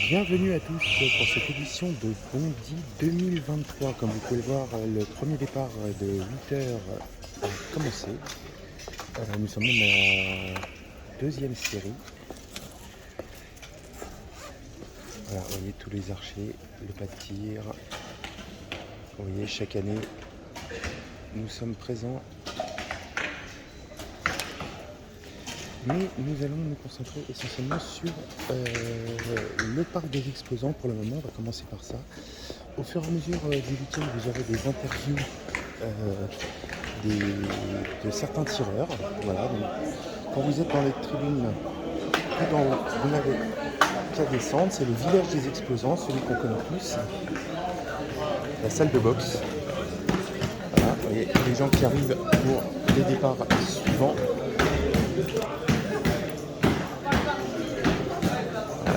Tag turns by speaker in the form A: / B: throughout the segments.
A: Bienvenue à tous pour cette édition de Bondy 2023. Comme vous pouvez le voir, le premier départ de 8 heures a commencé. Nous sommes même en deuxième série. Voilà, vous voyez tous les archers, le pas de tir. Vous voyez, chaque année, nous sommes présents. Mais nous allons nous concentrer essentiellement sur le parc des exposants. Pour le moment, on va commencer par ça. Au fur et à mesure du week-end, vous aurez des interviews de certains tireurs. Voilà, donc, quand vous êtes dans les tribunes tout en haut, vous n'avez qu'à descendre. C'est le village des exposants, celui qu'on connaît tous. La salle de boxe. Voilà, vous voyez les gens qui arrivent pour les départs suivants.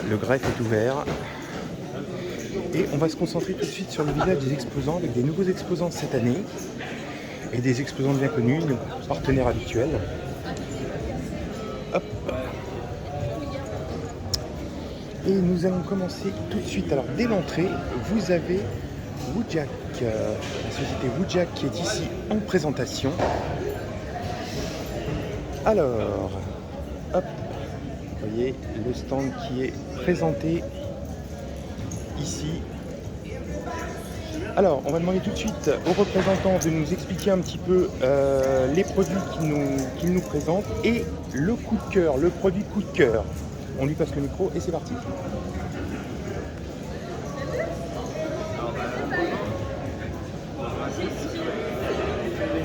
A: Le greffe est ouvert et on va se concentrer tout de suite sur le village des exposants avec des nouveaux exposants cette année et des exposants bien connus, nos partenaires habituels. Hop. Et nous allons commencer tout de suite. Alors dès l'entrée, vous avez Woodjack, la société Woodjack qui est ici en présentation. Alors, hop. Vous voyez le stand qui est présenté ici. Alors, on va demander tout de suite aux représentants de nous expliquer un petit peu les produits qu'ils nous présentent et le coup de cœur, le produit coup de cœur. On lui passe le micro et c'est parti.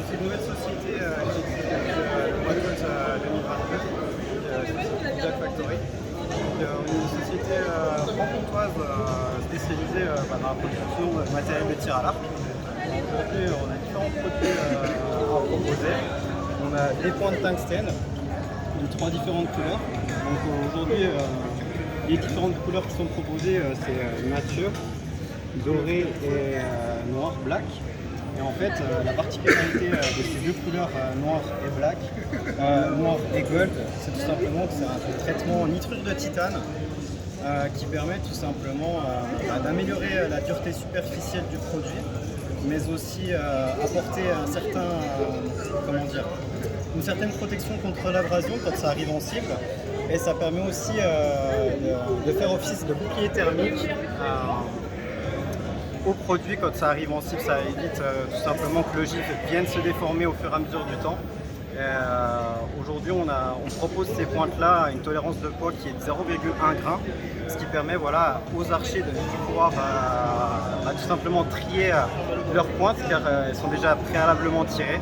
B: C'est une nouvelle société qui existe depuis le mois d'août 2022, Woodjack Factory. On est une société franc-comtoise spécialisée dans la production de matériel de tir à l'arc. Aujourd'hui, on a différents produits à proposer. On a des points de tungstène de 3 différentes couleurs. Donc aujourd'hui, les différentes couleurs qui sont proposées, c'est nature, doré et noir, black. Et en fait, la particularité de ces deux couleurs, noir et black, noir et gold, c'est tout simplement que c'est un traitement nitrure de titane qui permet tout simplement d'améliorer la dureté superficielle du produit, mais aussi apporter un certain, une certaine protection contre l'abrasion quand ça arrive en cible. Et ça permet aussi de faire office de bouclier thermique au produit quand ça arrive en cible. Ça évite tout simplement que le gif vienne se déformer au fur et à mesure du temps. Aujourd'hui, on propose ces pointes-là à une tolérance de poids qui est de 0,1 grain, ce qui permet aux archers de pouvoir tout simplement trier leurs pointes car elles sont déjà préalablement triées.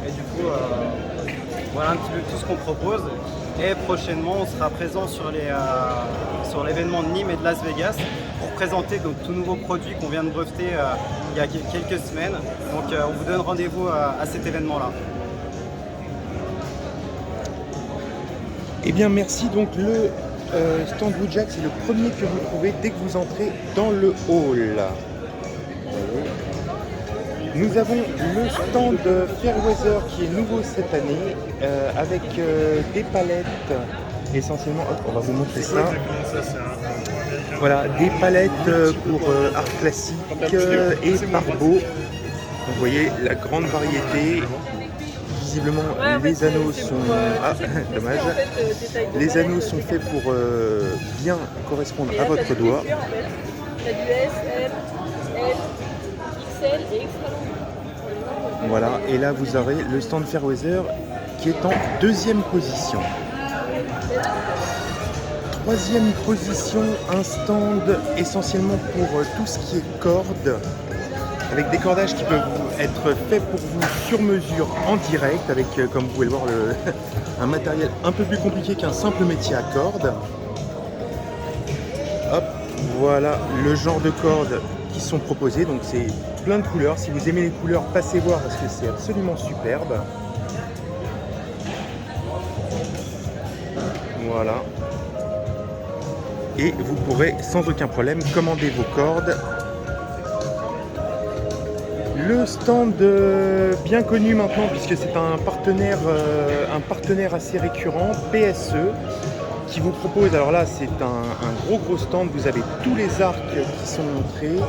B: Et du coup, voilà un petit peu tout ce qu'on propose. Et prochainement, on sera présent sur l'événement de Nîmes et de Las Vegas pour présenter donc tout nouveau produit qu'on vient de breveter il y a quelques semaines. Donc on vous donne rendez-vous à cet événement-là.
A: Eh bien merci, donc le stand Woodjack, c'est le premier que vous trouvez dès que vous entrez dans le hall. Nous avons le stand Fairweather qui est nouveau cette année avec des palettes essentiellement, hop, on va vous montrer ça. Voilà, des palettes pour art classique et par beau. Vous voyez la grande variété. Visiblement, les anneaux sont... Ah, dommage. Les anneaux sont faits pour bien correspondre à votre doigt.
C: T'as du S, M, L, XL et extra long.
A: Voilà, et là vous aurez le stand Fairweather qui est en deuxième position. Troisième position, un stand essentiellement pour tout ce qui est cordes, avec des cordages qui peuvent être faits pour vous sur mesure en direct, avec, comme vous pouvez le voir, un matériel un peu plus compliqué qu'un simple métier à cordes. Hop, voilà le genre de cordes qui sont proposées, donc c'est plein de couleurs. Si vous aimez les couleurs, passez voir parce que c'est absolument superbe. Voilà. Et vous pourrez sans aucun problème commander vos cordes. Le stand bien connu maintenant puisque c'est un partenaire assez récurrent, PSE, qui vous propose, alors là c'est un gros stand, vous avez tous les arcs qui sont montrés,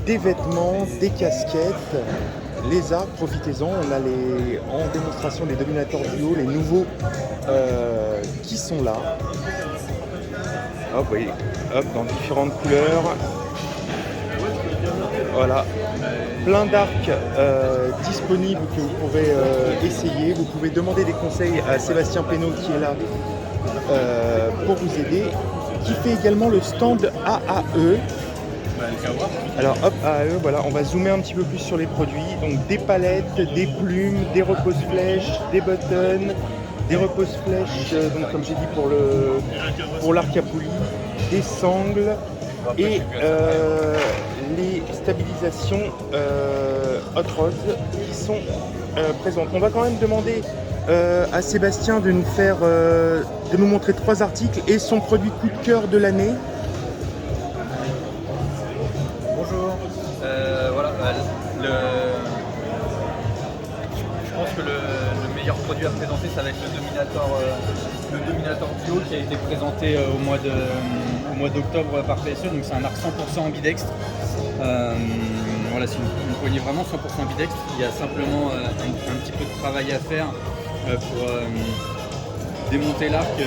A: des vêtements, des casquettes, les arcs, profitez-en, on a en démonstration les Dominator Duo, les nouveaux qui sont là. Hop, vous voyez, hop, dans différentes couleurs. Voilà, plein d'arcs disponibles que vous pourrez essayer. Vous pouvez demander des conseils à Sébastien Pénaud qui est là pour vous aider, qui fait également le stand AAE. Alors hop, AAE, voilà, on va zoomer un petit peu plus sur les produits. Donc des palettes, des plumes, des repose-flèches, des buttons, des repose-flèches, donc comme j'ai dit pour l'arc à poulie, des sangles et les stabilisations Hot Rods qui sont présentes. On va quand même demander à Sébastien de nous montrer 3 articles et son produit coup de cœur de l'année.
D: Bonjour. Voilà, je pense que le meilleur produit à présenter, ça va être le Dominator Duo qui a été présenté au mois d'octobre par PSE. Donc c'est un arc 100% ambidextre. Voilà, c'est une poignée vraiment 100% ambidextre. Il y a simplement un petit peu de travail à faire pour démonter l'arc,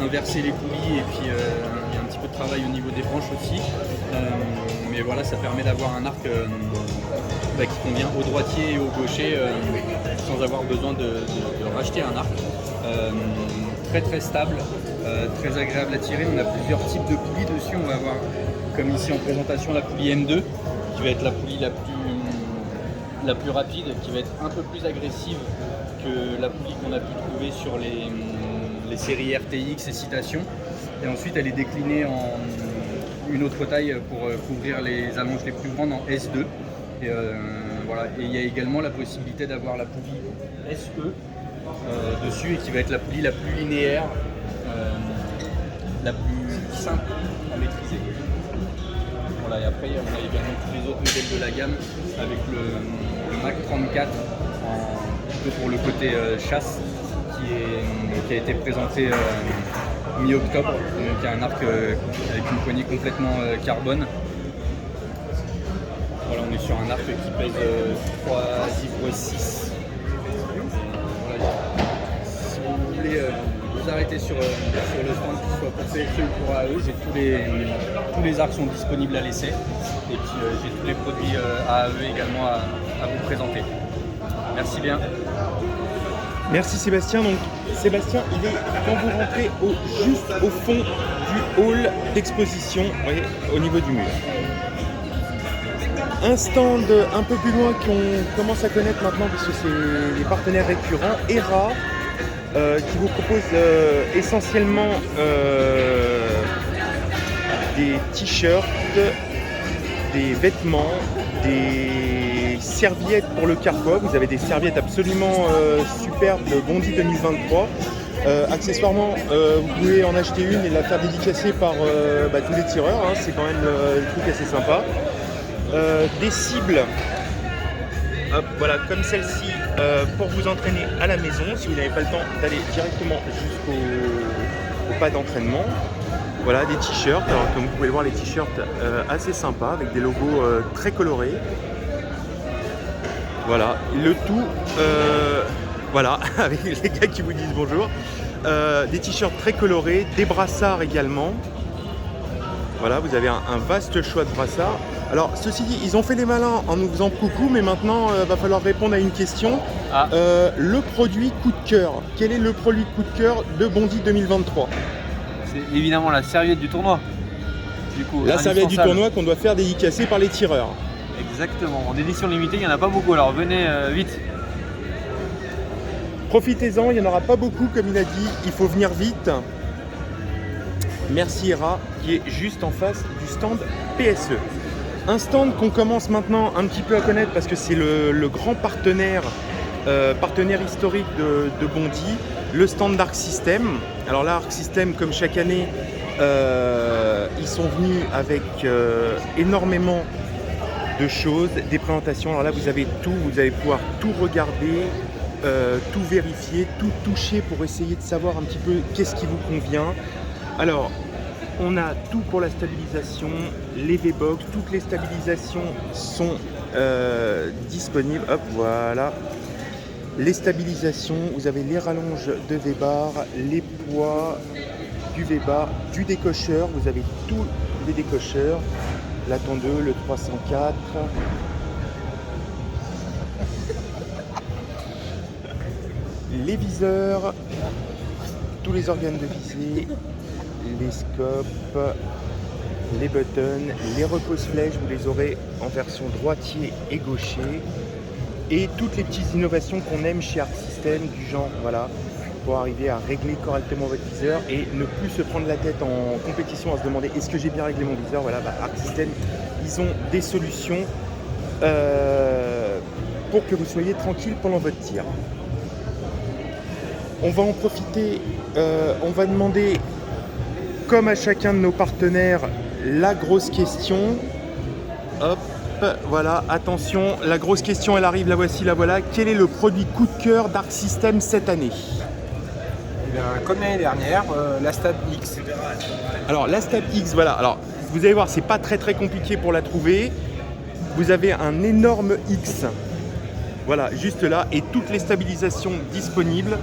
D: inverser les poulies et puis il y a un petit peu de travail au niveau des branches aussi. Mais voilà, ça permet d'avoir un arc qui convient au droitier et au gaucher sans avoir besoin de racheter un arc. Très stable, très agréable à tirer. On a plusieurs types de poulies dessus. On va avoir, comme ici en présentation, la poulie M2 qui va être la poulie la plus rapide, qui va être un peu plus agressive que la poulie qu'on a pu trouver sur les séries RTX et Citation. Et ensuite elle est déclinée en une autre taille pour couvrir les allonges les plus grandes en S2. Et voilà. Et il y a également la possibilité d'avoir la poulie SE dessus et qui va être la poulie la plus linéaire, la plus simple à maîtriser. Voilà, et après on a également tous les autres modèles de la gamme avec le Mac 34 plutôt pour le côté chasse qui a été présenté mi-octobre, donc un arc avec une poignée complètement carbone. Voilà, on est sur un arc qui pèse 3 livres 6. Voilà, si vous voulez vous arrêter sur le stand, que ce soit pour PSE ou pour AAE, tous les arcs sont disponibles à l'essai. Et puis j'ai tous les produits AAE également à vous présenter. Merci bien.
A: Merci Sébastien. Donc Sébastien, il est quand vous rentrez juste au fond du hall d'exposition, vous voyez, au niveau du mur. Un stand un peu plus loin qu'on commence à connaître maintenant puisque c'est les partenaires récurrents, ERA, qui vous propose essentiellement des t-shirts, des vêtements, des serviettes pour le carquois. Vous avez des serviettes absolument superbes de Bondy 2023. Accessoirement, vous pouvez en acheter une et la faire dédicacer par tous les tireurs, hein. C'est quand même le truc assez sympa. Des cibles, hop, voilà, comme celle-ci, pour vous entraîner à la maison si vous n'avez pas le temps d'aller directement jusqu'au pas d'entraînement. Voilà, des t-shirts. Alors comme vous pouvez le voir, les t-shirts assez sympas avec des logos très colorés. Voilà, le tout, voilà, avec les gars qui vous disent bonjour. Des t-shirts très colorés, des brassards également. Voilà, vous avez un vaste choix de brassards. Alors, ceci dit, ils ont fait les malins en nous faisant coucou, mais maintenant, va falloir répondre à une question. Le produit coup de cœur. Quel est le produit coup de cœur de Bondy 2023 ?
E: C'est évidemment la serviette du tournoi. Du coup,
A: la serviette du tournoi qu'on doit faire dédicacer par les tireurs.
E: Exactement. En édition limitée, il n'y en a pas beaucoup, alors venez vite.
A: Profitez-en, il n'y en aura pas beaucoup, comme il a dit, il faut venir vite. Merci ERA, qui est juste en face du stand PSE. Un stand qu'on commence maintenant un petit peu à connaître parce que c'est le grand partenaire historique de Bondy, le stand d'Arc System. Alors là, Arc System, comme chaque année, ils sont venus avec énormément de choses, des présentations. Alors là, vous avez tout, vous allez pouvoir tout regarder. tout vérifier, tout toucher pour essayer de savoir un petit peu qu'est-ce qui vous convient. Alors, on a tout pour la stabilisation, les V-Box, toutes les stabilisations sont disponibles. Hop, voilà. Les stabilisations, vous avez les rallonges de V-Bar, les poids du V-Bar, du décocheur, vous avez tous les décocheurs, l'Aton 2, le 304. Les viseurs, tous les organes de visée, les scopes, les buttons, les repose-flèches, vous les aurez en version droitier et gaucher. Et toutes les petites innovations qu'on aime chez Arc System, du genre, voilà, pour arriver à régler correctement votre viseur et ne plus se prendre la tête en compétition à se demander est-ce que j'ai bien réglé mon viseur. Voilà, Arc System, ils ont des solutions pour que vous soyez tranquille pendant votre tir. On va en profiter, on va demander, comme à chacun de nos partenaires, la grosse question. Hop, voilà, attention, la grosse question, elle arrive, la voici, la voilà. Quel est le produit coup de cœur d'Arc System cette année?
F: Eh bien, comme l'année dernière, la Stab X.
A: Alors, la Stab X, voilà. Alors, vous allez voir, c'est pas très compliqué pour la trouver. Vous avez un énorme X, voilà, juste là, et toutes les stabilisations disponibles.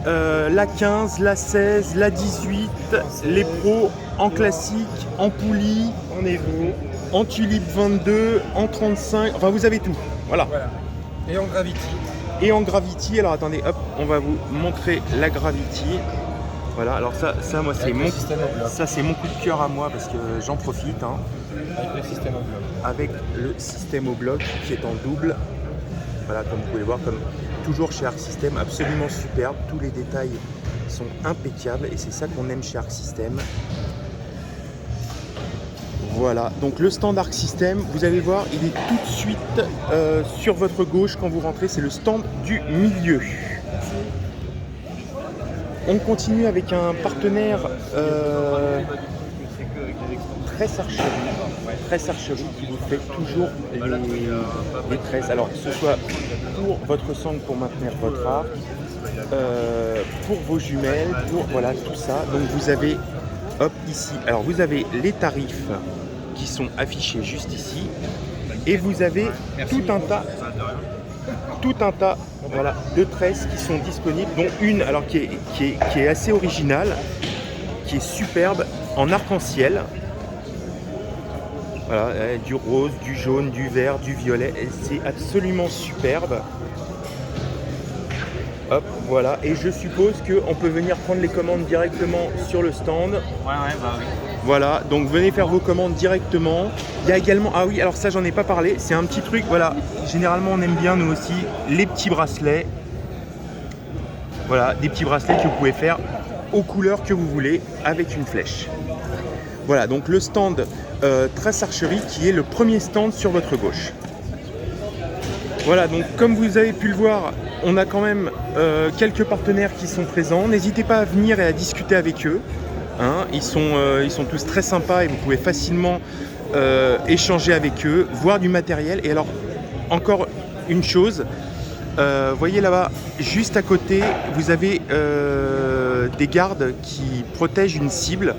A: La 15, la 16, la 18, les pros en classique, en poulie, en Evo, en Tulip 22, en 35, enfin vous avez tout, voilà.
F: Et en Gravity.
A: Et en Gravity, alors attendez, hop, on va vous montrer la Gravity. Voilà, alors ça moi c'est mon, coup de cœur à moi parce que j'en profite. Hein.
F: Avec le système au bloc.
A: Avec le système au bloc qui est en double. Voilà, comme vous pouvez voir, comme toujours chez Arc System, absolument superbe. Tous les détails sont impeccables et c'est ça qu'on aime chez Arc System. Voilà, donc le stand Arc System, vous allez voir, il est tout de suite sur votre gauche quand vous rentrez. C'est le stand du milieu. On continue avec un partenaire Tresse Archerie qui vous fait toujours les tresses. Alors que ce soit pour votre sangle pour maintenir votre arc, pour vos jumelles, pour voilà tout ça. Donc vous avez hop ici. Alors vous avez les tarifs qui sont affichés juste ici et vous avez tout un tas voilà, de tresses qui sont disponibles, dont une alors qui est assez originale, qui est superbe en arc-en-ciel. Voilà, du rose, du jaune, du vert, du violet, c'est absolument superbe. Hop, voilà, et je suppose qu'on peut venir prendre les commandes directement sur le stand.
D: Ouais, bah oui.
A: Voilà, donc venez faire vos commandes directement. Il y a également, ah oui, alors ça j'en ai pas parlé, c'est un petit truc, voilà, généralement on aime bien nous aussi les petits bracelets. Voilà, des petits bracelets que vous pouvez faire aux couleurs que vous voulez avec une flèche. Voilà, donc le stand Tresse Archerie qui est le premier stand sur votre gauche. Voilà, donc comme vous avez pu le voir, on a quand même quelques partenaires qui sont présents. N'hésitez pas à venir et à discuter avec eux. Hein, ils sont tous très sympas et vous pouvez facilement échanger avec eux, voir du matériel. Et alors, encore une chose, voyez là-bas, juste à côté, vous avez des gardes qui protègent une cible.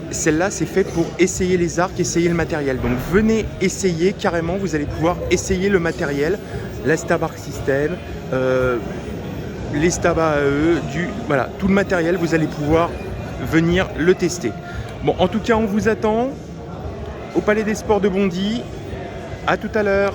A: Celle-là, c'est fait pour essayer les arcs, essayer le matériel. Donc venez essayer carrément, vous allez pouvoir essayer le matériel, la Stab Arc System, les Stab AE, voilà, tout le matériel, vous allez pouvoir venir le tester. Bon, en tout cas, on vous attend au Palais des Sports de Bondy. À tout à l'heure.